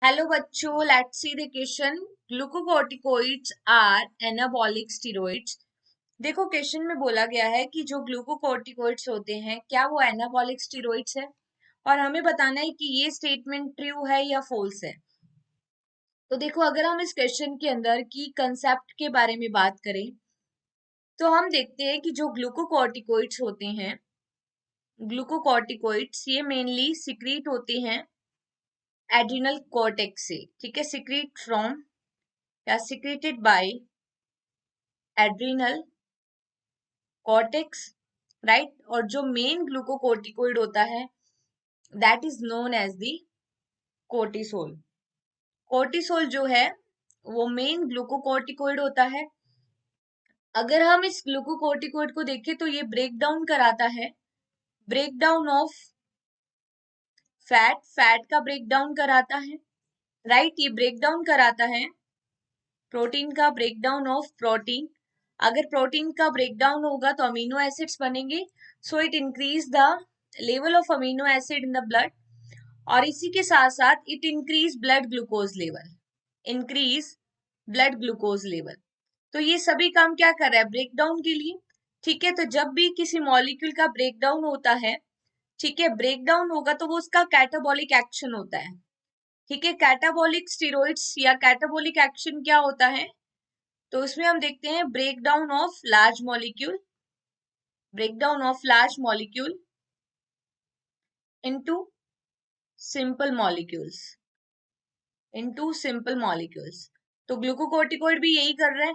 Hello बच्चों, let's see the question. Glucocorticoids are anabolic steroids. देखो, question में बोला गया है कि जो ग्लूकोकोर्टिकोइड्स होते हैं क्या वो एनाबॉलिक स्टेरॉइड्स है, और हमें बताना है कि ये स्टेटमेंट ट्रू है या फॉल्स है। तो देखो, अगर हम इस क्वेश्चन के अंदर की कंसेप्ट के बारे में बात करें तो हम देखते हैं कि जो ग्लूकोकोर्टिकोइड्स होते हैं, ग्लूकोकोर्टिकोइड्स ये मेनली सिक्रीट होते हैं एड्रिनल कॉर्टेक्स से। ठीक है, सिक्रीट फ्रॉम या secreted by adrenal cortex, right. और जो मेन ग्लूकोकोर्टिकोइड होता है that is known as the cortisol. Cortisol जो है वो मेन ग्लूकोकोर्टिकोइड होता है। अगर हम इस ग्लूकोकोर्टिकोइड को देखें तो ये ब्रेक डाउन कराता है, ब्रेक डाउन ऑफ फैट का ब्रेक डाउन कराता है, राइट। ये ब्रेक डाउन कराता है प्रोटीन का ब्रेकडाउन ऑफ प्रोटीन। अगर प्रोटीन का ब्रेकडाउन होगा तो अमीनो एसिड्स बनेंगे, so it increase the level of amino acid in the blood. और इसी के साथ साथ it increase blood glucose level, increase blood glucose level. तो ये सभी काम क्या कर रहा है? ब्रेकडाउन के लिए। ठीक है, तो जब भी किसी मॉलिक्यूल का ब्रेकडाउन होता है, ठीक है, ब्रेकडाउन होगा तो वो उसका कैटाबॉलिक एक्शन होता है। ठीक है, कैटाबॉलिक स्टेरॉइड्स या कैटाबॉलिक एक्शन क्या होता है? तो इसमें हम देखते हैं breakdown of large molecule, breakdown of large molecule into simple molecules, into simple molecules. तो ग्लूकोकोर्टिकोइड भी यही कर रहा है,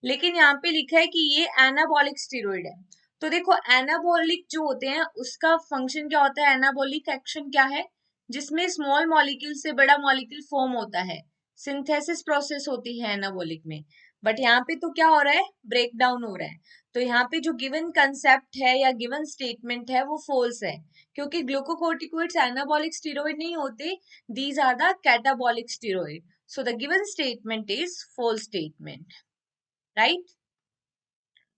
लेकिन यहाँ पे लिखा है कि ये एनाबॉलिक स्टेरॉइड है। तो देखो, एनाबॉलिक जो होते हैं उसका फंक्शन क्या होता है? एनाबॉलिक एक्शन क्या है? जिसमें स्मॉल मॉलिक्यूल से बड़ा मॉलिक्यूल फॉर्म होता है, सिंथेसिस प्रोसेस होती है एनाबॉलिक में। बट यहाँ पे तो क्या हो रहा है? ब्रेक डाउन हो रहा है। तो यहाँ पे जो गिवन कंसेप्ट है या गिवन स्टेटमेंट है वो फॉल्स है, क्योंकि ग्लूकोकोर्टिकोइड्स एनाबॉलिक स्टेरॉइड नहीं होते, these are the catabolic steroid. So the given statement is false statement, right.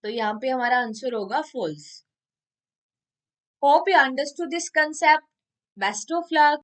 तो यहाँ पे हमारा आंसर होगा false. Hope you understood this concept. Best of luck.